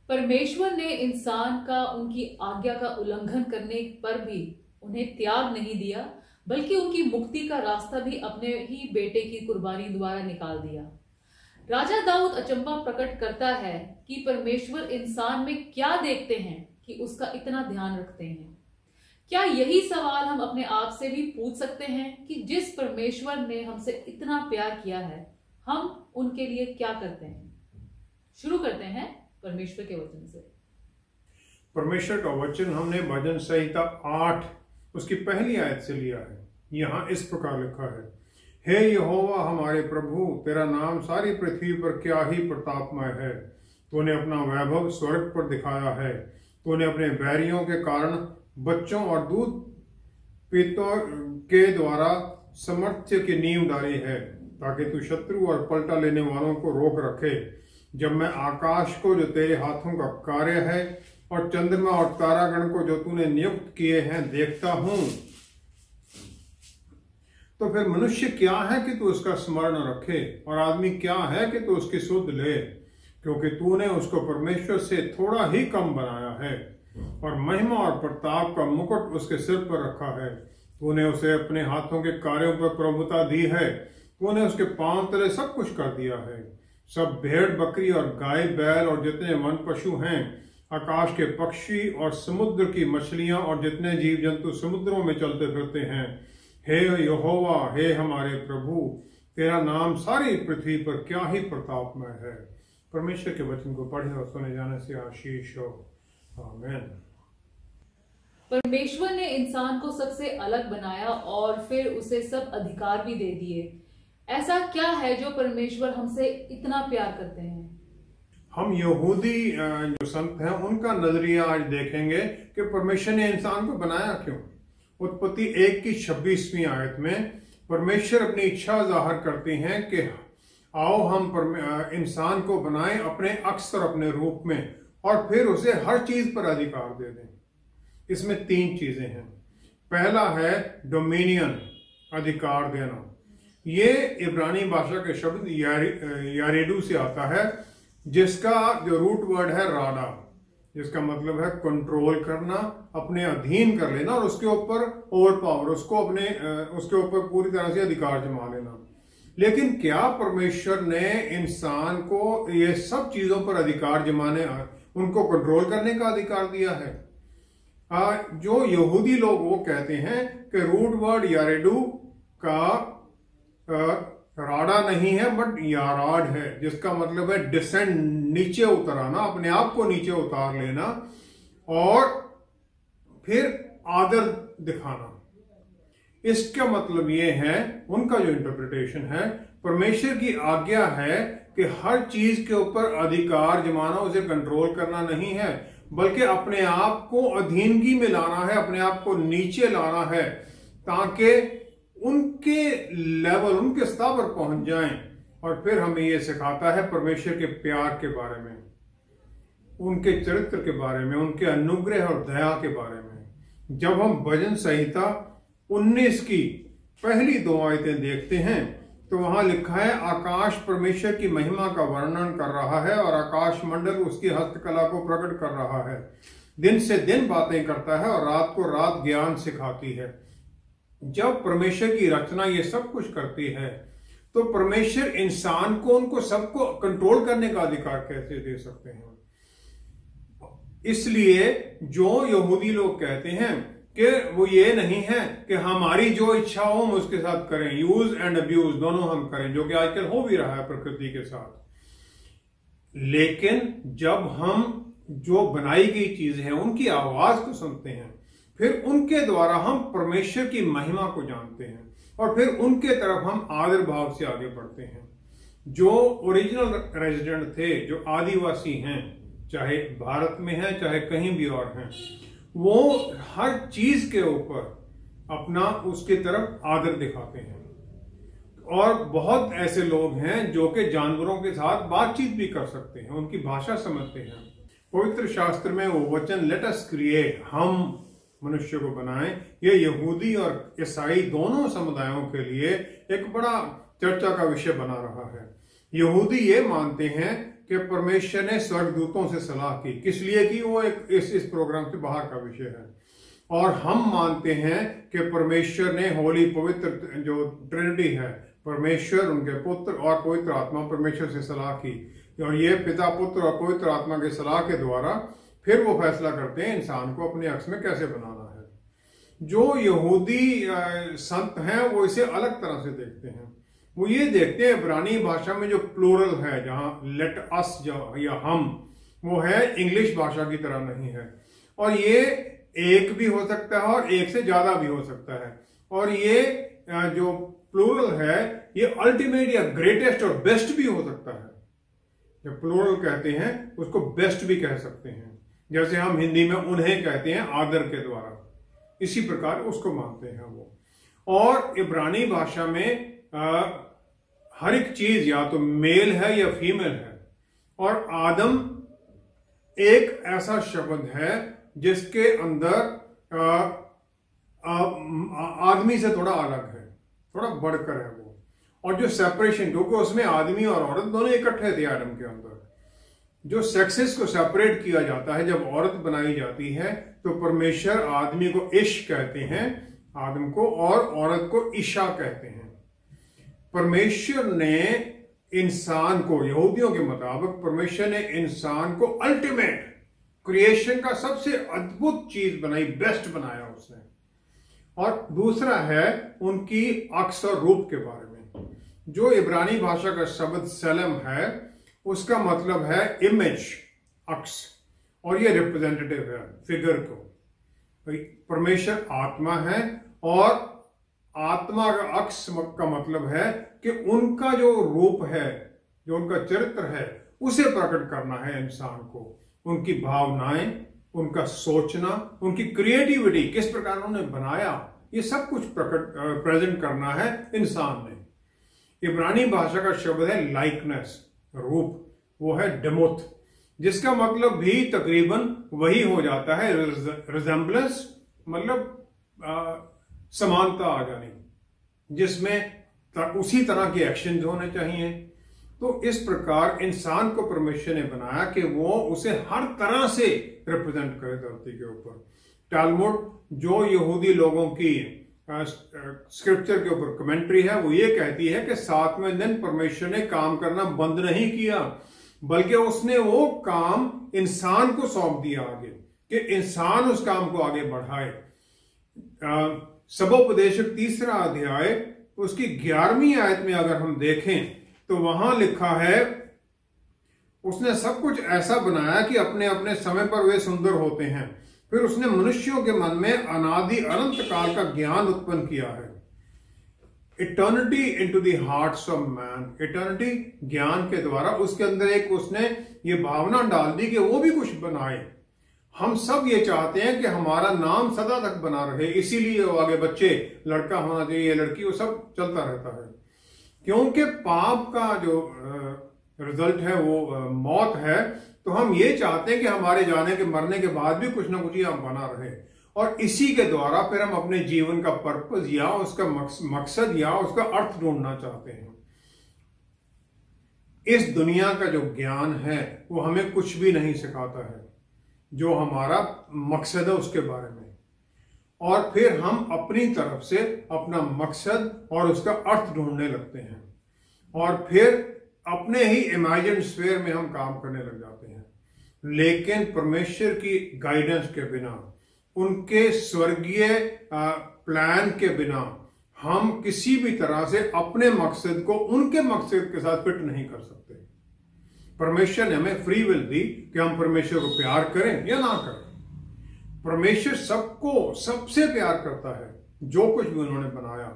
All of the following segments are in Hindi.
परमेश्वर ने इंसान का उनकी आज्ञा का उल्लंघन करने पर भी उन्हें त्याग नहीं दिया, बल्कि उनकी मुक्ति का रास्ता भी अपने ही बेटे की कुर्बानी द्वारा निकाल दिया। राजा दाऊद अचंभा प्रकट करता है कि परमेश्वर इंसान में क्या देखते हैं कि उसका इतना ध्यान रखते हैं। क्या यही सवाल हम अपने आप से भी पूछ सकते हैं कि जिस परमेश्वर ने हमसे इतना प्यार किया है, हम उनके लिए क्या करते हैं? शुरू करते हैं परमेश्वर के वचन से। परमेश्वर का वचन हमने भजन संहिता 8 उसकी पहली आयत से लिया है। यहाँ इस प्रकार लिखा है, हे यहोवा हमारे प्रभु, तेरा नाम सारी पृथ्वी पर क्या ही प्रतापमय है। तूने अपना वैभव स्वर्ग पर दिखाया है। तूने अपने बैरियों के कारण बच्चों और दूध पीतों के द्वारा सामर्थ्य की नींव डाली है, ताकि तू शत्रु और पलटा लेने वालों को रोक रखे। जब मैं आकाश को जो तेरे हाथों का कार्य है और चंद्रमा और तारागण को जो तूने नियुक्त किए हैं देखता हूं, तो फिर मनुष्य क्या है कि तू उसका स्मरण रखे, और आदमी क्या है कि तू उसकी सुध ले। क्योंकि तूने उसको परमेश्वर से थोड़ा ही कम बनाया है, और महिमा और प्रताप का मुकुट उसके सिर पर रखा है। तूने उसे अपने हाथों के कार्यों पर प्रभुता दी है। तूने उसके पांव तले सब कुछ कर दिया है। सब भेड़ बकरी और गाय बैल और जितने वन पशु हैं, आकाश के पक्षी और समुद्र की मछलियां और जितने जीव जंतु समुद्रों में चलते फिरते हैं, हे यहोवा, हे हमारे प्रभु, तेरा नाम सारी पृथ्वी पर क्या ही प्रतापमय है। परमेश्वर के वचन को पढ़े और सुने जाने से आशीष हो। आमीन। परमेश्वर ने इंसान को सबसे अलग बनाया और फिर उसे सब अधिकार भी दे दिए। ऐसा क्या है जो परमेश्वर हमसे इतना प्यार करते हैं? हम यहूदी जो संत हैं उनका नजरिया आज देखेंगे कि परमेश्वर ने इंसान को बनाया क्यों। उत्पत्ति 1 की 26वीं आयत में परमेश्वर अपनी इच्छा जाहिर करते हैं कि आओ हम इंसान को बनाएं अपने अक्स और अपने रूप में, और फिर उसे हर चीज पर अधिकार दे दें। इसमें 3 चीजें हैं। पहला है डोमिनियन, अधिकार देना। ये इब्रानी भाषा के शब्द यारेडू से आता है, जिसका जो रूट वर्ड है राडा, जिसका मतलब है कंट्रोल करना, अपने अधीन कर लेना और उसके ऊपर ओवर पावर, उसके ऊपर पूरी तरह से अधिकार जमा लेना। लेकिन क्या परमेश्वर ने इंसान को ये सब चीजों पर अधिकार जमाने, उनको कंट्रोल करने का अधिकार दिया है? जो यहूदी लोग वो कहते हैं कि रूट वर्ड यारेडू का राडा नहीं है बट याराड है, जिसका मतलब है डिसेंड, नीचे उतर आना, अपने आप को नीचे उतार लेना और फिर आदर दिखाना। इसका मतलब ये है, उनका जो इंटरप्रिटेशन है, परमेश्वर की आज्ञा है कि हर चीज के ऊपर अधिकार जमाना, उसे कंट्रोल करना नहीं है, बल्कि अपने आप को अधीनगी में लाना है, अपने आप को नीचे लाना है, ताकि उनके लेवल, उनके स्तर पर पहुंच जाएं। और फिर हमें यह सिखाता है परमेश्वर के प्यार के बारे में, उनके चरित्र के बारे में, उनके अनुग्रह और दया के बारे में। जब हम भजन संहिता 19 की पहली 2 आयतें देखते हैं तो वहां लिखा है, आकाश परमेश्वर की महिमा का वर्णन कर रहा है और आकाश मंडल उसकी हस्तकला को प्रकट कर रहा है। दिन से दिन बातें करता है और रात को रात ज्ञान सिखाती है। जब परमेश्वर की रचना ये सब कुछ करती है तो परमेश्वर इंसान को, उनको सबको कंट्रोल करने का अधिकार कैसे दे सकते हैं? इसलिए जो यहूदी लोग कहते हैं कि वो ये नहीं है कि हमारी जो इच्छा हो हम उसके साथ करें, यूज एंड अब्यूज दोनों हम करें, जो कि आजकल हो भी रहा है प्रकृति के साथ। लेकिन जब हम जो बनाई गई चीजें हैं उनकी आवाज को सुनते हैं, फिर उनके द्वारा हम परमेश्वर की महिमा को जानते हैं और फिर उनके तरफ हम आदर भाव से आगे बढ़ते हैं। जो ओरिजिनल रेजिडेंट थे, जो आदिवासी हैं, चाहे भारत में हैं चाहे कहीं भी और हैं, वो हर चीज के ऊपर अपना उसके तरफ आदर दिखाते हैं। और बहुत ऐसे लोग हैं जो कि जानवरों के साथ बातचीत भी कर सकते हैं, उनकी भाषा समझते हैं। पवित्र शास्त्र में वो वचन लेट अस क्रिएट, हम मनुष्य को बनाएं, ये यहूदी और ईसाई दोनों समुदायों के लिए एक बड़ा चर्चा का विषय बना रहा है। यहूदी ये मानते हैं कि परमेश्वर ने स्वर्गदूतों से सलाह की। किस लिए की, वो एक इस प्रोग्राम से बाहर का विषय है। और हम मानते हैं कि परमेश्वर ने होली पवित्र जो ट्रिनिटी है, परमेश्वर, उनके पुत्र और पवित्र आत्मा, परमेश्वर से सलाह की, और ये पिता, पुत्र और पवित्र आत्मा के सलाह के द्वारा फिर वो फैसला करते हैं इंसान को अपने अक्स में कैसे बनाना है। जो यहूदी संत हैं वो इसे अलग तरह से देखते हैं। वो ये देखते हैं इब्रानी भाषा में जो प्लूरल है, जहां लेट अस या हम, वो है इंग्लिश भाषा की तरह नहीं है। और ये एक भी हो सकता है और एक से ज्यादा भी हो सकता है। और ये जो प्लूरल है ये अल्टीमेट या ग्रेटेस्ट और बेस्ट भी हो सकता है। जब प्लूरल कहते हैं उसको बेस्ट भी कह सकते हैं, जैसे हम हिंदी में उन्हें कहते हैं आदर के द्वारा, इसी प्रकार उसको मानते हैं वो। और इब्रानी भाषा में हर एक चीज या तो मेल है या फीमेल है। और आदम एक ऐसा शब्द है जिसके अंदर आदमी से थोड़ा अलग है, थोड़ा बढ़कर है वो। और जो सेपरेशन, क्योंकि उसमें आदमी और औरत दोनों इकट्ठे थे आदम के अंदर, जो सेक्सेस को सेपरेट किया जाता है जब औरत बनाई जाती है, तो परमेश्वर आदमी को इश कहते हैं आदम को, और औरत को ईशा कहते हैं। परमेश्वर ने इंसान को, यहूदियों के मुताबिक परमेश्वर ने इंसान को अल्टीमेट क्रिएशन का सबसे अद्भुत चीज बनाई, बेस्ट बनाया उसने। और दूसरा है उनकी अक्स और रूप के बारे में। जो इब्रानी भाषा का शब्द सलम है उसका मतलब है इमेज, अक्स, और ये रिप्रेजेंटेटिव है फिगर को। परमेश्वर आत्मा है और आत्मा का अक्स का मतलब है कि उनका जो रूप है, जो उनका चरित्र है, उसे प्रकट करना है इंसान को। उनकी भावनाएं, उनका सोचना, उनकी क्रिएटिविटी, किस प्रकार उन्होंने बनाया, ये सब कुछ प्रेजेंट करना है इंसान ने। इब्रानी भाषा का शब्द है लाइकनेस, रूप, वो है डेमोथ, जिसका मतलब भी तकरीबन वही हो जाता है रिजेम्बलेंस, मतलब समानता आ जानी, जिसमें उसी तरह के एक्शंस होने चाहिए। तो इस प्रकार इंसान को परमेश्वर ने बनाया कि वो उसे हर तरह से रिप्रेजेंट करे धरती के ऊपर। टालमुड, जो यहूदी लोगों की स्क्रिप्चर के ऊपर कमेंट्री है, वो ये कहती है कि 7वें दिन परमेश्वर ने काम करना बंद नहीं किया, बल्कि उसने वो काम इंसान को सौंप दिया आगे, कि इंसान उस काम को आगे बढ़ाए। सबोपदेशक 3रा अध्याय उसकी 11वीं आयत में अगर हम देखें तो वहां लिखा है, उसने सब कुछ ऐसा बनाया कि अपने अपने समय पर वे सुंदर होते हैं। फिर उसने मनुष्यों के मन में अनादि अनंत काल का ज्ञान उत्पन्न किया है। Eternity into the hearts of man, eternity ज्ञान के द्वारा उसके अंदर एक उसने ये भावना डाल दी कि वो भी कुछ बनाए। हम सब ये चाहते हैं कि हमारा नाम सदा तक बना रहे, इसीलिए वो आगे बच्चे, लड़का होना चाहिए, लड़की, वो सब चलता रहता है। क्योंकि पाप का जो रिजल्ट है वो मौत है, तो हम ये चाहते हैं कि हमारे जाने के, मरने के बाद भी कुछ ना कुछ यहाँ बना रहे, और इसी के द्वारा फिर हम अपने जीवन का पर्पस या उसका मकसद या उसका अर्थ ढूंढना चाहते हैं। इस दुनिया का जो ज्ञान है वो हमें कुछ भी नहीं सिखाता है, जो हमारा मकसद है उसके बारे में। और फिर हम अपनी तरफ से अपना मकसद और उसका अर्थ ढूंढने लगते हैं, और फिर अपने ही इमेजिन स्फीयर में हम काम करने लग जाते हैं। लेकिन परमेश्वर की गाइडेंस के बिना, उनके स्वर्गीय प्लान के बिना हम किसी भी तरह से अपने मकसद को उनके मकसद के साथ फिट नहीं कर सकते। परमेश्वर ने हमें फ्री विल दी कि हम परमेश्वर को प्यार करें या ना करें। परमेश्वर सबको सबसे प्यार करता है, जो कुछ भी उन्होंने बनाया,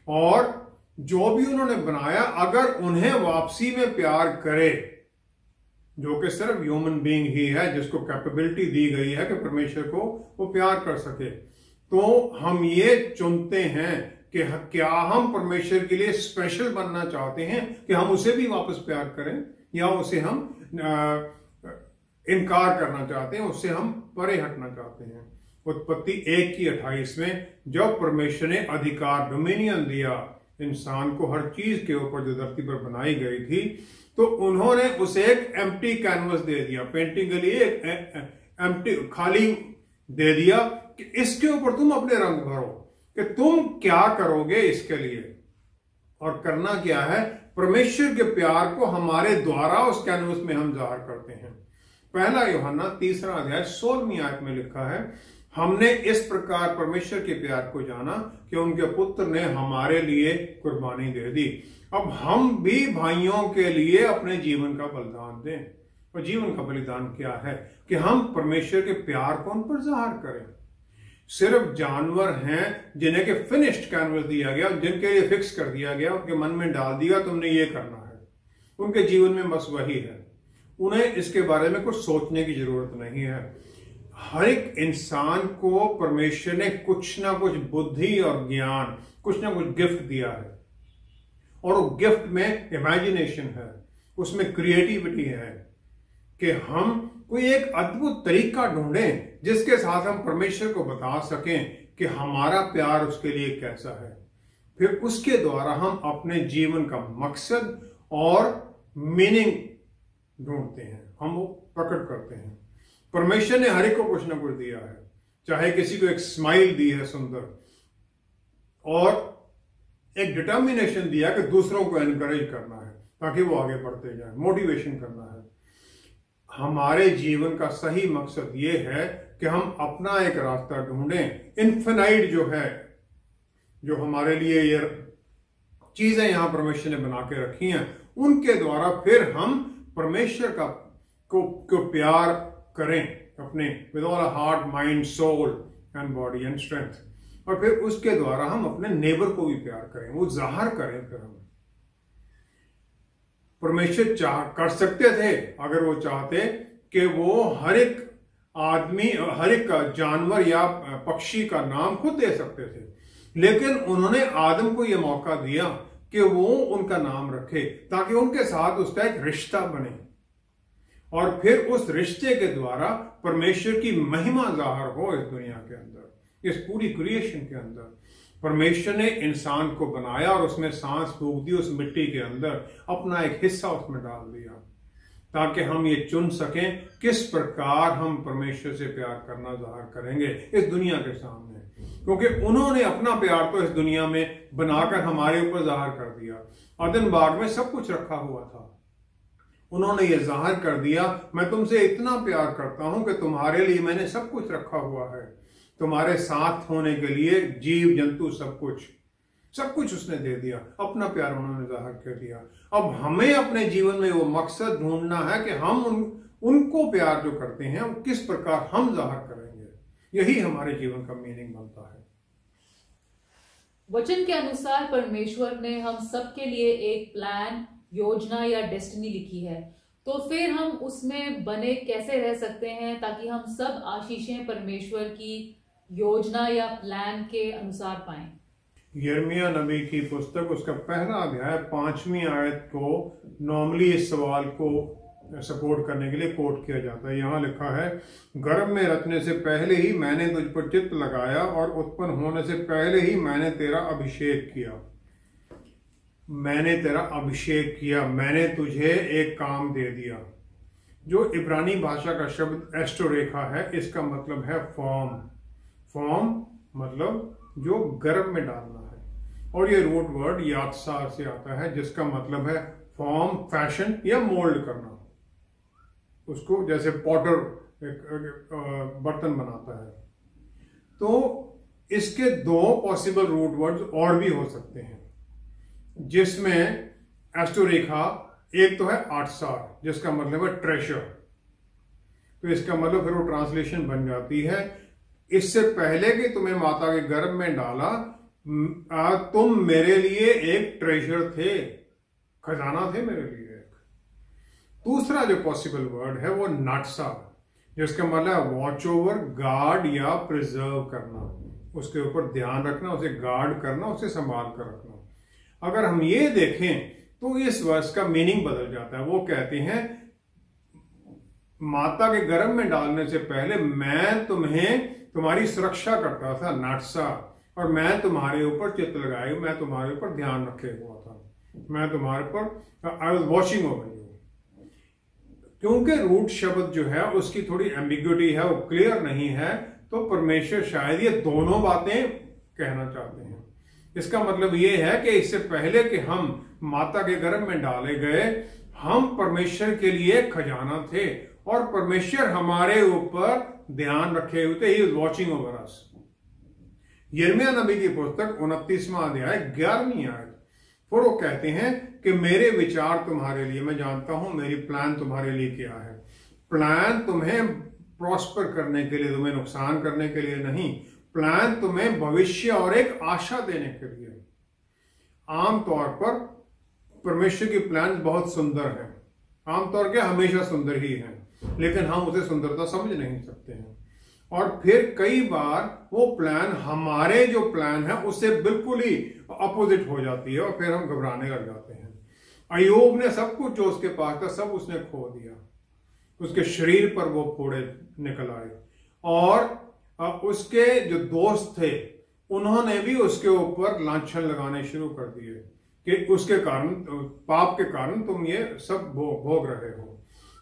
और जो भी उन्होंने बनाया अगर उन्हें वापसी में प्यार करे, जो कि सिर्फ ह्यूमन बीइंग ही है जिसको कैपेबिलिटी दी गई है कि परमेश्वर को वो प्यार कर सके, तो हम ये चुनते हैं कि क्या हम परमेश्वर के लिए स्पेशल बनना चाहते हैं कि हम उसे भी वापस प्यार करें, या उसे हम इनकार करना चाहते हैं, उससे हम परे हटना चाहते हैं। उत्पत्ति 1:28 में जब परमेश्वर ने अधिकार, डोमिनियन दिया इंसान को हर चीज के ऊपर जो धरती पर बनाई गई थी, तो उन्होंने उसे एक एम्प्टी कैनवस दे दिया, पेंटिंग के लिए एक एम्प्टी खाली दे दिया कि इसके ऊपर तुम अपने रंग भरो, कि तुम क्या करोगे इसके लिए। और करना क्या है, परमेश्वर के प्यार को हमारे द्वारा उस कैनवस में हम जाहिर करते हैं। पहला यूहन्ना 3 अध्याय 16वीं आयत में लिखा है, हमने इस प्रकार परमेश्वर के प्यार को जाना कि उनके पुत्र ने हमारे लिए कुर्बानी दे दी। अब हम भी भाइयों के लिए अपने जीवन का बलिदान दें। और जीवन का बलिदान क्या है, कि हम परमेश्वर के प्यार को उन पर जाहिर करें। सिर्फ जानवर हैं जिन्हें के फिनिश्ड कैनवस दिया गया, जिनके लिए फिक्स कर दिया गया, उनके मन में डाल दिया तुमने ये करना है, उनके जीवन में बस वही है, उन्हें इसके बारे में कुछ सोचने की जरूरत नहीं है। हर एक इंसान को परमेश्वर ने कुछ ना कुछ बुद्धि और ज्ञान, कुछ ना कुछ गिफ्ट दिया है, और वो गिफ्ट में इमेजिनेशन है, उसमें क्रिएटिविटी है, कि हम कोई एक अद्भुत तरीका ढूंढें जिसके साथ हम परमेश्वर को बता सकें कि हमारा प्यार उसके लिए कैसा है। फिर उसके द्वारा हम अपने जीवन का मकसद और मीनिंग ढूंढते हैं, हम वो प्रकट करते हैं। परमेश्वर ने हर एक को कुछ ना कुछ दिया है, चाहे किसी को एक स्माइल दी है सुंदर, और एक डिटर्मिनेशन दिया कि दूसरों को एनकरेज करना है ताकि वो आगे बढ़ते जाएं, मोटिवेशन करना है। हमारे जीवन का सही मकसद ये है कि हम अपना एक रास्ता ढूंढें। इन्फिनाइट जो है, जो हमारे लिए ये चीजें यहां परमेश्वर ने बना के रखी हैं, उनके द्वारा फिर हम परमेश्वर को प्यार करें अपने with all heart, mind, soul and body and strength, और फिर उसके द्वारा हम अपने नेबर को भी प्यार करें, वो जाहिर करें। फिर हम परमेश्वर कर सकते थे अगर वो चाहते कि वो हर एक आदमी, हर एक जानवर या पक्षी का नाम खुद दे सकते थे, लेकिन उन्होंने आदम को यह मौका दिया कि वो उनका नाम रखे ताकि उनके साथ उसका एक रिश्ता बने, और फिर उस रिश्ते के द्वारा परमेश्वर की महिमा जाहिर हो इस दुनिया के अंदर, इस पूरी क्रिएशन के अंदर। परमेश्वर ने इंसान को बनाया और उसमें सांस फूंक दी, उस मिट्टी के अंदर अपना एक हिस्सा उसमें डाल दिया, ताकि हम ये चुन सकें किस प्रकार हम परमेश्वर से प्यार करना जाहिर करेंगे इस दुनिया के सामने, क्योंकि उन्होंने अपना प्यार तो इस दुनिया में बनाकर हमारे ऊपर जाहिर कर दिया। अदन बाग में सब कुछ रखा हुआ था, उन्होंने ये जाहिर कर दिया, मैं तुमसे इतना प्यार करता हूं कि तुम्हारे लिए मैंने सब कुछ रखा हुआ है, तुम्हारे साथ होने के लिए जीव जंतु सब कुछ उसने दे दिया, अपना प्यार उन्होंने जाहिर कर दिया। अब हमें अपने जीवन में वो मकसद ढूंढना है कि हम उनको प्यार जो करते हैं वो किस प्रकार हम जाहिर करेंगे, यही हमारे जीवन का मीनिंग बनता है। वचन के अनुसार परमेश्वर ने हम सबके लिए एक प्लान, योजना या डेस्टिनी लिखी है, तो फिर हम उसमें बने कैसे रह सकते हैं ताकि हम सब आशीषें परमेश्वर की योजना या प्लान के अनुसार पाएं। यिर्मयाह नबी की पुस्तक, उसका पहला अध्याय 5वीं आयत को नॉर्मली इस सवाल को सपोर्ट करने के लिए कोट किया जाता है। यहाँ लिखा है, गर्भ में रचने से पहले ही मैंने तुझ पर चित्त लगाया और उत्पन्न होने से पहले ही मैंने तेरा अभिषेक किया। मैंने तेरा अभिषेक किया, मैंने तुझे एक काम दे दिया। जो इब्रानी भाषा का शब्द एस्टोरेखा है, इसका मतलब है फॉर्म मतलब जो गर्भ में डालना है, और ये रूट वर्ड यात्सार से आता है जिसका मतलब है फॉर्म, फैशन या मोल्ड करना, उसको जैसे पॉटर बर्तन बनाता है। तो इसके दो पॉसिबल रूट वर्ड्स और भी हो सकते हैं, जिसमें एस्टोरेखा एक तो है आटसार जिसका मतलब है ट्रेजर, तो इसका मतलब फिर वो ट्रांसलेशन बन जाती है, इससे पहले कि तुम्हें माता के गर्भ में डाला तुम मेरे लिए एक ट्रेजर थे, खजाना थे मेरे लिए एक। दूसरा जो पॉसिबल वर्ड है वो नाटसा, जिसका मतलब है वॉच ओवर, गार्ड या प्रिजर्व करना, उसके ऊपर ध्यान रखना, उसे गार्ड करना, उसे संभाल कर रखना। अगर हम ये देखें तो इस वर्ष का मीनिंग बदल जाता है। वो कहते हैं माता के गर्भ में डालने से पहले मैं तुम्हारी सुरक्षा करता था, नाटसा, और मैं तुम्हारे ऊपर चित्त लगाई, मैं तुम्हारे ऊपर ध्यान रखे हुआ था, मैं तुम्हारे ऊपर I was watching over you. क्योंकि रूट शब्द जो है उसकी थोड़ी एम्बिग्युइटी है, वो क्लियर नहीं है, तो परमेश्वर शायद ये दोनों बातें कहना चाहते हैं। इसका मतलब ये है कि इससे पहले कि हम माता के गर्भ में डाले गए, हम परमेश्वर के लिए खजाना थे और परमेश्वर हमारे ऊपर ध्यान रखे हुए थे। He is watching over us. यिर्मयाह नबी की पुस्तक 29वां अध्याय 11वीं आयत, फिर वो कहते हैं कि मेरे विचार तुम्हारे लिए, मैं जानता हूं मेरी प्लान तुम्हारे लिए क्या है। प्लान तुम्हें प्रॉस्पर करने के लिए, तुम्हें नुकसान करने के लिए नहीं, प्लान तुम्हें भविष्य और एक आशा देने के लिए। आमतौर पर परमेश्वर की प्लान बहुत सुंदर है, आमतौर के हमेशा सुंदर ही है, लेकिन हम उसे सुंदरता समझ नहीं सकते हैं। और फिर कई बार वो प्लान हमारे जो प्लान है उससे बिल्कुल ही अपोजिट हो जाती है और फिर हम घबराने लग जाते हैं। अय्यूब ने सब कुछ जो उसके पास था सब उसने खो दिया, उसके शरीर पर वो फोड़े निकल आए और उसके जो दोस्त थे उन्होंने भी उसके ऊपर लांछन लगाने शुरू कर दिए कि उसके कारण, पाप के कारण तुम ये सब भोग रहे हो।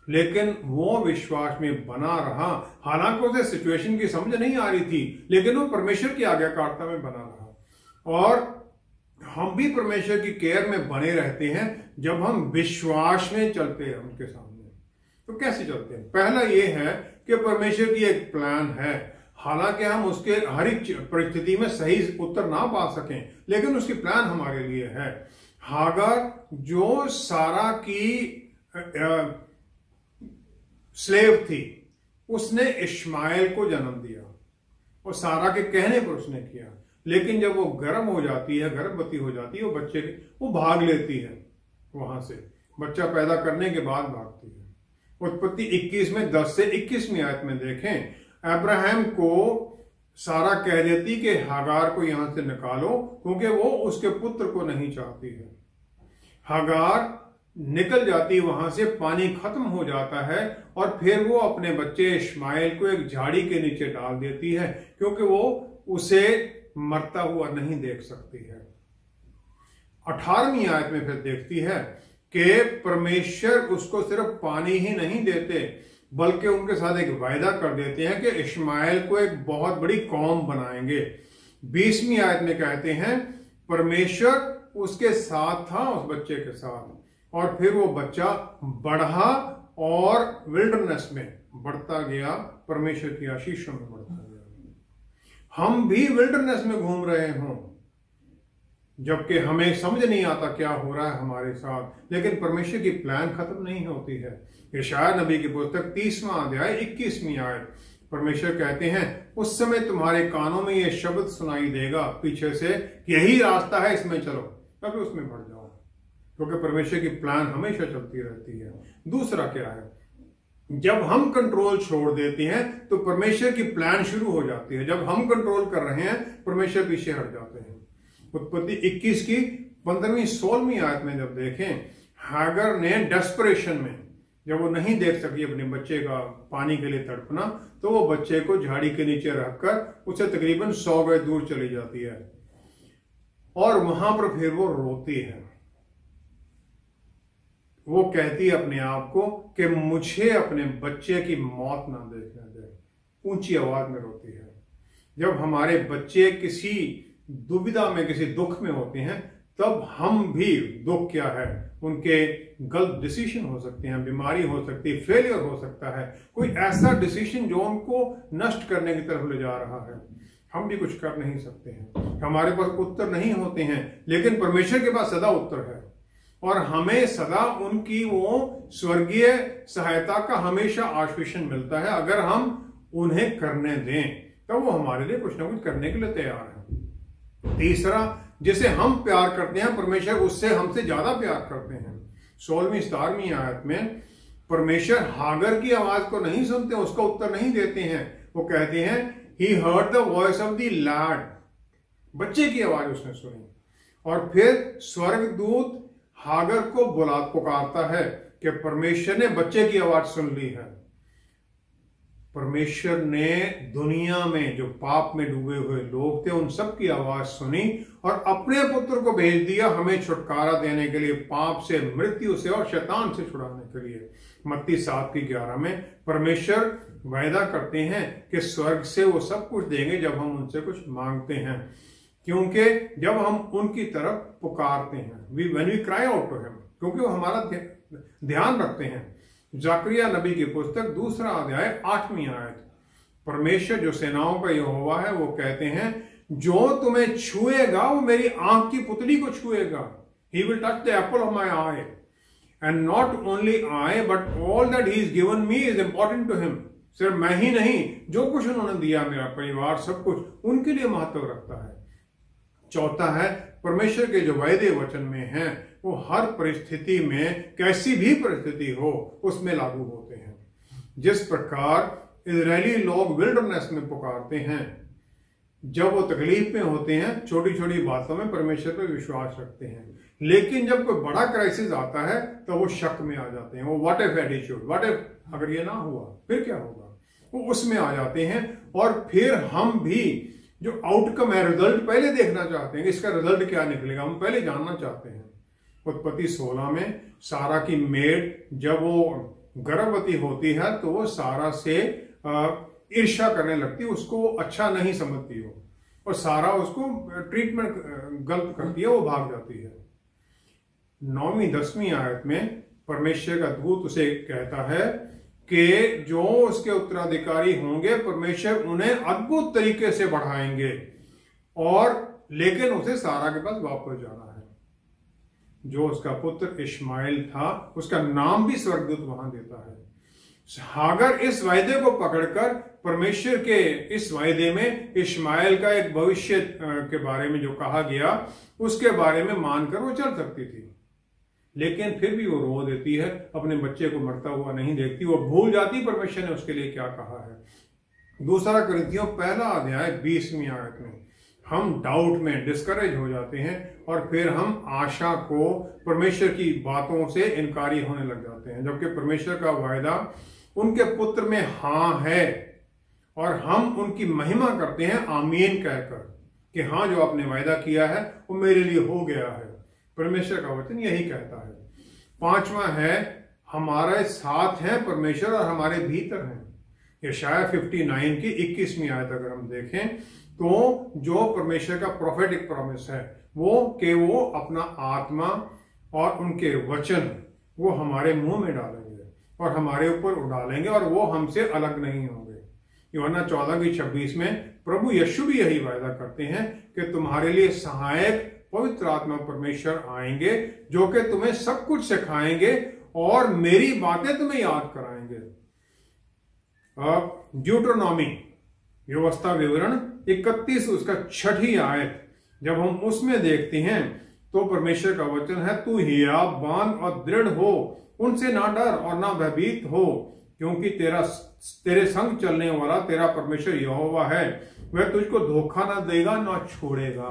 लेकिन वो विश्वास में बना रहा, हालांकि उसे सिचुएशन की समझ नहीं आ रही थी, लेकिन वो परमेश्वर की आज्ञाकारिता में बना रहा। और हम भी परमेश्वर की केयर में बने रहते हैं जब हम विश्वास में चलते हैं उनके सामने। तो कैसे चलते हैं? पहला ये है कि परमेश्वर की एक प्लान है, हालांकि हम उसके हर एक परिस्थिति में सही उत्तर ना पा सकें, लेकिन उसकी प्लान हमारे लिए है। हागर जो सारा की स्लेव थी, उसने इश्माएल को जन्म दिया और सारा के कहने पर उसने किया, लेकिन जब वो गर्म हो जाती है, गर्भवती हो जाती है, वो भाग लेती है वहां से, बच्चा पैदा करने के बाद भागती है। उत्पत्ति 21 में 10 से 21वीं आयत में देखें, अब्राहम को सारा कह देती कि हागार को यहां से निकालो, क्योंकि वो उसके पुत्र को नहीं चाहती है। हागार निकल जाती वहां से, पानी खत्म हो जाता है और फिर वो अपने बच्चे इश्माएल को एक झाड़ी के नीचे डाल देती है, क्योंकि वो उसे मरता हुआ नहीं देख सकती है। 18वीं आयत में फिर देखती है कि परमेश्वर उसको सिर्फ पानी ही नहीं देते, बल्कि उनके साथ एक वायदा कर देते हैं कि इश्माएल को एक बहुत बड़ी कौम बनाएंगे। 20वीं आयत में कहते हैं परमेश्वर उसके साथ था, उस बच्चे के साथ, और फिर वो बच्चा बढ़ा और विल्डरनेस में बढ़ता गया, परमेश्वर की आशीषों में बढ़ता गया। हम भी विल्डरनेस में घूम रहे हों, जबकि हमें समझ नहीं आता क्या हो रहा है हमारे साथ, लेकिन परमेश्वर की प्लान खत्म नहीं होती है। यशायाह नबी की पुस्तक 30वां अध्याय 21वीं आयत, परमेश्वर कहते हैं उस समय तुम्हारे कानों में यह शब्द सुनाई देगा पीछे से, यही रास्ता है, इसमें चलो, तभी उसमें बढ़ जाओ, क्योंकि परमेश्वर की प्लान हमेशा चलती रहती है। दूसरा क्या है? जब हम कंट्रोल छोड़ देते हैं तो परमेश्वर की प्लान शुरू हो जाती है। जब हम कंट्रोल कर रहे हैं, परमेश्वर पीछे हट जाते हैं। उत्पत्ति 21 की 15वीं-16वीं आयत में जब देखें, हागर ने डेस्परेशन में, जब वो नहीं देख सकी अपने बच्चे का पानी के लिए तड़पना, तो वो बच्चे को झाड़ी के नीचे रखकर उसे तकरीबन 100 गज दूर चली जाती है और वहां पर फिर वो रोती है। वो कहती है अपने आप को कि मुझे अपने बच्चे की मौत ना देखने दे, ऊंची आवाज में रोती है। जब हमारे बच्चे किसी दुविधा में, किसी दुख में होते हैं, तब हम भी, दुख क्या है, उनके गलत डिसीजन हो सकते हैं, बीमारी हो सकती है, फेलियर हो सकता है, कोई ऐसा डिसीजन जो उनको नष्ट करने की तरफ ले जा रहा है, हम भी कुछ कर नहीं सकते हैं। हमारे पास उत्तर नहीं होते हैं, लेकिन परमेश्वर के पास सदा उत्तर है और हमें सदा उनकी वो स्वर्गीय सहायता का हमेशा आश्वासन मिलता है। अगर हम उन्हें करने दें तो वो हमारे लिए कुछ ना कुछ करने के लिए तैयार है। तीसरा, जिसे हम प्यार करते हैं, परमेश्वर उससे हमसे ज्यादा प्यार करते हैं। 16वीं-17वीं आयत में परमेश्वर हागर की आवाज को नहीं सुनते, उसका उत्तर नहीं देते हैं। वो कहते हैं he heard the voice of the lad, बच्चे की आवाज उसने सुनी। और फिर स्वर्गदूत हागर को पुकारता है कि परमेश्वर ने बच्चे की आवाज सुन ली है। परमेश्वर ने दुनिया में जो पाप में डूबे हुए लोग थे उन सब की आवाज सुनी और अपने पुत्र को भेज दिया हमें छुटकारा देने के लिए, पाप से, मृत्यु से और शैतान से छुड़ाने के लिए। मत्ती 7:11 में परमेश्वर वायदा करते हैं कि स्वर्ग से वो सब कुछ देंगे जब हम उनसे कुछ मांगते हैं, क्योंकि जब हम उनकी तरफ पुकारते हैं, when we cry out to him, क्योंकि वो हमारा ध्यान रखते हैं। जकरिया नबी की पुस्तक 2 अध्याय 8वीं आयत, परमेश्वर जो सेनाओं का यहोवा है वो कहते हैं, जो तुम्हें छुएगा वो मेरी आंख की पुतली को छुएगा। He will touch the apple of my eye, and not only I but all that he is given me is important to him. सिर्फ मैं ही नहीं, जो कुछ उन्होंने दिया, मेरा परिवार, सब कुछ उनके लिए महत्व रखता है। चौथा है, परमेश्वर के जो वायदे वचन में हैं वो हर परिस्थिति में, कैसी भी परिस्थिति हो, उसमें लागू होते हैं। जिस प्रकार इजरायली लोग विल्डरनेस में पुकारते हैं, जब वो तकलीफ में होते हैं, छोटी छोटी बातों में परमेश्वर पर विश्वास रखते हैं, लेकिन जब कोई बड़ा क्राइसिस आता है तो वो शक में आ जाते हैं। वो what if attitude, what if अगर ये ना हुआ फिर क्या होगा, वो उसमें आ जाते हैं। और फिर हम भी जो आउटकम है, रिजल्ट पहले देखना चाहते हैं, इसका रिजल्ट क्या निकलेगा, हम पहले जानना चाहते हैं। उत्पत्ति 16 में सारा की मेड जब वो गर्भवती होती है तो वो सारा से ईर्ष्या करने लगती है, उसको अच्छा नहीं समझती हो, और सारा उसको ट्रीटमेंट गलत करती है, वो भाग जाती है। 9वीं 10वीं आयत में परमेश्वर का दूत उसे कहता है कि जो उसके उत्तराधिकारी होंगे परमेश्वर उन्हें अद्भुत तरीके से बढ़ाएंगे, और लेकिन उसे सारा के पास वापस जाना है। जो उसका पुत्र इश्माइल था उसका नाम भी स्वर्गदूत वहां देता है। हागर इस वायदे को पकड़कर परमेश्वर के इस वायदे में इश्माइल का एक भविष्य के बारे में जो कहा गया उसके बारे में मानकर वो चल सकती थी, लेकिन फिर भी वो रो देती है, अपने बच्चे को मरता हुआ नहीं देखती, वो भूल जाती परमेश्वर ने उसके लिए क्या कहा है। 2 कुरिन्थियों 1 अध्याय 20वीं आयत में हम डाउट में डिस्करेज हो जाते हैं और फिर हम आशा को, परमेश्वर की बातों से इनकारी होने लग जाते हैं, जबकि परमेश्वर का वायदा उनके पुत्र में हाँ है, और हम उनकी महिमा करते हैं आमीन कहकर कि हाँ जो आपने वायदा किया है वो मेरे लिए हो गया है। परमेश्वर का वचन यही कहता है। 5वां है, हमारे साथ है परमेश्वर और हमारे भीतर हैं। यशाया 59 की 21वीं आयत अगर हम देखें तो जो परमेश्वर का प्रोफेटिक प्रॉमिस है वो कि वो अपना आत्मा और उनके वचन वो हमारे मुंह में डालेंगे और हमारे ऊपर उड़ालेंगे और वो हमसे अलग नहीं होंगे। यूहन्ना 14:26 में प्रभु यीशु भी यही वायदा करते हैं कि तुम्हारे लिए सहायक पवित्र आत्मा परमेश्वर आएंगे जो कि तुम्हें सब कुछ सिखाएंगे और मेरी बातें तुम्हें याद कराएंगे। ड्यूटरोनॉमी व्यवस्था विवरण 31 उसका 6ठी आयत जब हम उसमें देखते हैं तो परमेश्वर का वचन है, तू हियाव बांध और दृढ़ हो, उनसे ना डर और ना भयभीत हो, क्योंकि तेरे संग चलने वाला तेरा परमेश्वर यहोवा है, वह तुझको धोखा ना देगा ना छोड़ेगा।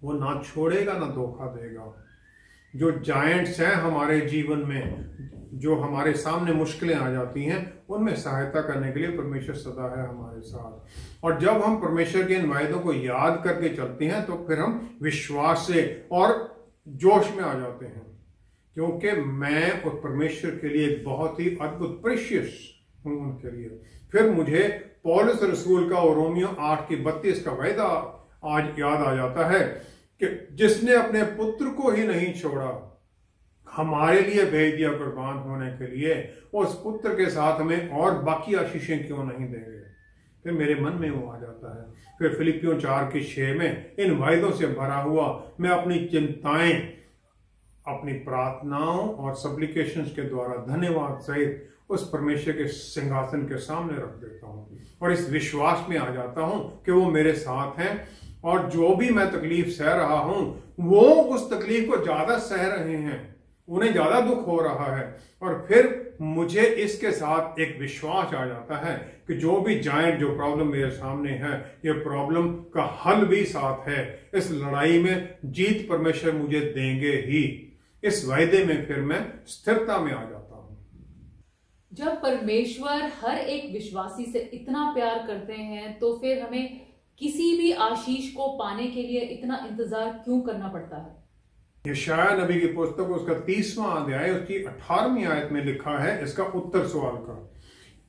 वो ना छोड़ेगा ना धोखा देगा। जो जायंट्स हैं हमारे जीवन में, जो हमारे सामने मुश्किलें आ जाती हैं, उनमें सहायता करने के लिए परमेश्वर सदा है हमारे साथ। और जब हम परमेश्वर के इन वायदों को याद करके चलते हैं तो फिर हम विश्वास से और जोश में आ जाते हैं, क्योंकि मैं और परमेश्वर के लिए एक बहुत ही अद्भुत प्रेशियस हूं उनके लिए। फिर मुझे पौलुस रसूल का और रोमियो 8:32 का वायदा आज याद आ जाता है कि जिसने अपने पुत्र को ही नहीं छोड़ा, हमारे लिए भेज दिया कुर्बान होने के लिए, उस पुत्र के साथ हमें और बाकी आशीषें क्यों नहीं देंगे। फिर मेरे मन में वो आ जाता है। फिर फिलिपियों 4:6 में इन वायदों से भरा हुआ मैं अपनी चिंताएं अपनी प्रार्थनाओं और सप्लिकेशंस के द्वारा धन्यवाद सहित उस परमेश्वर के सिंहासन के सामने रख देता हूं और इस विश्वास में आ जाता हूं कि वो मेरे साथ हैं, और जो भी मैं तकलीफ सह रहा हूं वो उस तकलीफ को ज्यादा सह रहे हैं, उन्हें ज्यादा दुख हो रहा है। और फिर मुझे इसके साथ एक विश्वास आ जाता है कि जो भी जायंट, जो प्रॉब्लम मेरे सामने है, ये प्रॉब्लम का हल भी साथ है। इस लड़ाई में जीत परमेश्वर मुझे देंगे ही। इस वायदे में फिर मैं स्थिरता में आ जाता हूं। जब परमेश्वर हर एक विश्वासी से इतना प्यार करते हैं तो फिर हमें किसी भी आशीष को पाने के लिए इतना इंतजार क्यों करना पड़ता है? यशायाह नबी की पुस्तक उसका 30वां अध्याय उसकी 18वीं आयत में लिखा है इसका उत्तर सवाल का।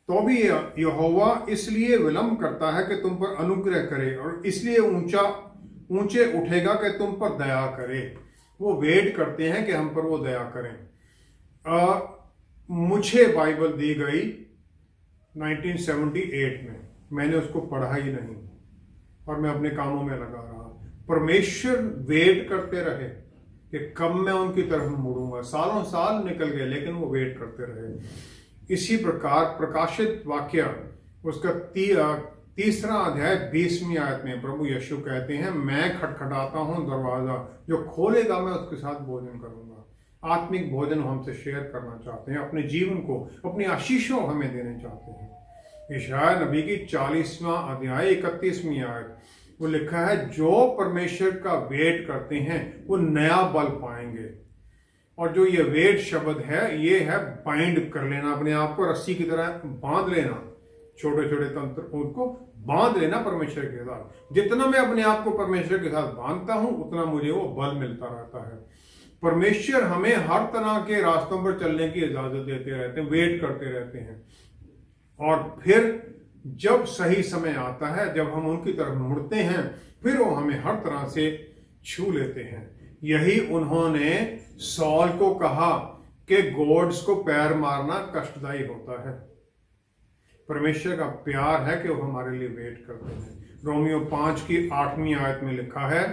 तो भी यहोवा इसलिए विलंब करता है कि तुम पर अनुग्रह करे और इसलिए ऊंचे उठेगा कि तुम पर दया करे। वो वेट करते हैं कि हम पर वो दया करें। मुझे बाइबल दी गई 1978 में, मैंने उसको पढ़ा ही नहीं और मैं अपने कामों में लगा रहा। परमेश्वर वेट करते रहे कि कब मैं उनकी तरफ मुड़ूंगा। सालों साल निकल गए लेकिन वो वेट करते रहे। इसी प्रकार प्रकाशित वाक्य उसका 3रा अध्याय 20वीं आयत में प्रभु यीशु कहते हैं, मैं खटखटाता हूं दरवाजा, जो खोलेगा मैं उसके साथ भोजन करूंगा। आत्मिक भोजन हमसे शेयर करना चाहते हैं, अपने जीवन को, अपनी आशीषों हमें देने चाहते हैं। यशायाह नबी की 40वां अध्याय 31वीं आयत वो लिखा है, जो परमेश्वर का वेट करते हैं वो नया बल पाएंगे। और जो ये वेट शब्द है ये है बाइंड कर लेना, अपने आप को रस्सी की तरह बांध लेना, छोटे छोटे तंत्र को बांध लेना परमेश्वर के साथ। जितना मैं अपने आप को परमेश्वर के साथ बांधता हूं उतना मुझे वो बल मिलता रहता है। परमेश्वर हमें हर तरह के रास्तों पर चलने की इजाजत देते रहते हैं, वेट करते रहते हैं, और फिर जब सही समय आता है, जब हम उनकी तरफ मुड़ते हैं, फिर वो हमें हर तरह से छू लेते हैं। यही उन्होंने सॉल को कहा कि गॉड्स को पैर मारना कष्टदायी होता है। परमेश्वर का प्यार है कि वो हमारे लिए वेट करते हैं। रोमियो 5 की 8वीं आयत में लिखा है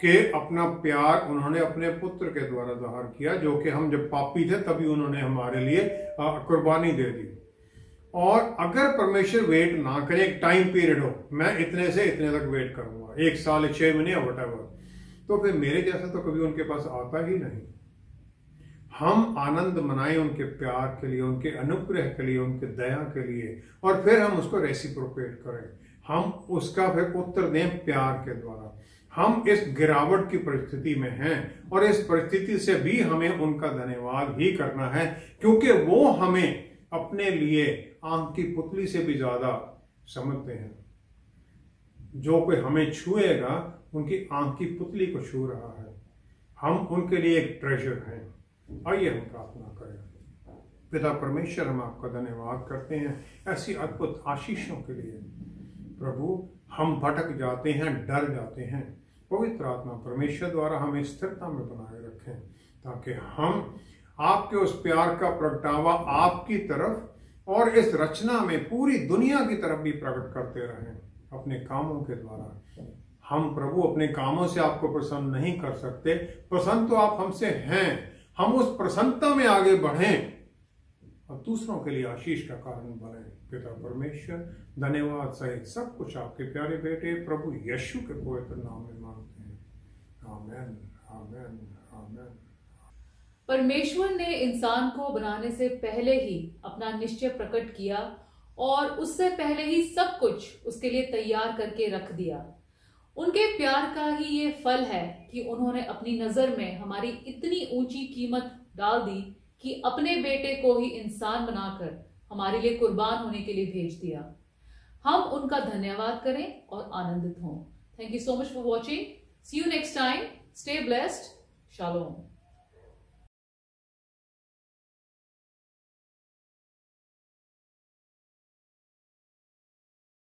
कि अपना प्यार उन्होंने अपने पुत्र के द्वारा जाहिर किया, जो कि हम जब पापी थे तभी उन्होंने हमारे लिए कुर्बानी दे दी। और अगर परमेश्वर वेट ना करे, एक टाइम पीरियड हो, मैं इतने से इतने तक वेट करूंगा, 1 साल 6 महीने व्हाटएवर, तो फिर मेरे जैसा तो कभी उनके पास आता ही नहीं। हम आनंद मनाएं उनके प्यार के लिए, उनके अनुग्रह के लिए, उनके दया के लिए, और फिर हम उसको रेसिप्रोकेट करें, हम उसका फिर उत्तर दें प्यार के द्वारा। हम इस गिरावट की परिस्थिति में हैं और इस परिस्थिति से भी हमें उनका धन्यवाद ही करना है, क्योंकि वो हमें अपने लिए आंख की पुतली से भी ज्यादा समझते हैं। जो कोई हमें छुएगा उनकी आंख की पुतली को छू रहा है। हम उनके लिए एक ट्रेजर हैं। आइए हम प्रार्थना करें। पिता परमेश्वर, हम आपका धन्यवाद करते हैं ऐसी अद्भुत आशीषों के लिए। प्रभु, हम भटक जाते हैं, डर जाते हैं, पवित्र आत्मा परमेश्वर द्वारा हमें स्थिरता में बनाए रखें, ताकि हम आपके उस प्यार का प्रगटावा आपकी तरफ और इस रचना में पूरी दुनिया की तरफ भी प्रकट करते रहें अपने कामों के द्वारा। हम प्रभु अपने कामों से आपको प्रसन्न नहीं कर सकते, प्रसन्न तो आप हमसे हैं। हम उस प्रसन्नता में आगे बढ़ें और दूसरों के लिए आशीष का कारण बने। पिता परमेश्वर, धन्यवाद सहित सब कुछ आपके प्यारे बेटे प्रभु यीशु के पवित्र नाम में मांगते हैं। आमेन, आमेन, आमेन। परमेश्वर ने इंसान को बनाने से पहले ही अपना निश्चय प्रकट किया और उससे पहले ही सब कुछ उसके लिए तैयार करके रख दिया। उनके प्यार का ही ये फल है कि उन्होंने अपनी नजर में हमारी इतनी ऊंची कीमत डाल दी कि अपने बेटे को ही इंसान बनाकर हमारे लिए कुर्बान होने के लिए भेज दिया। हम उनका धन्यवाद करें और आनंदित हों। Thank you so much for watching. See you next time. Stay blessed. Shalom.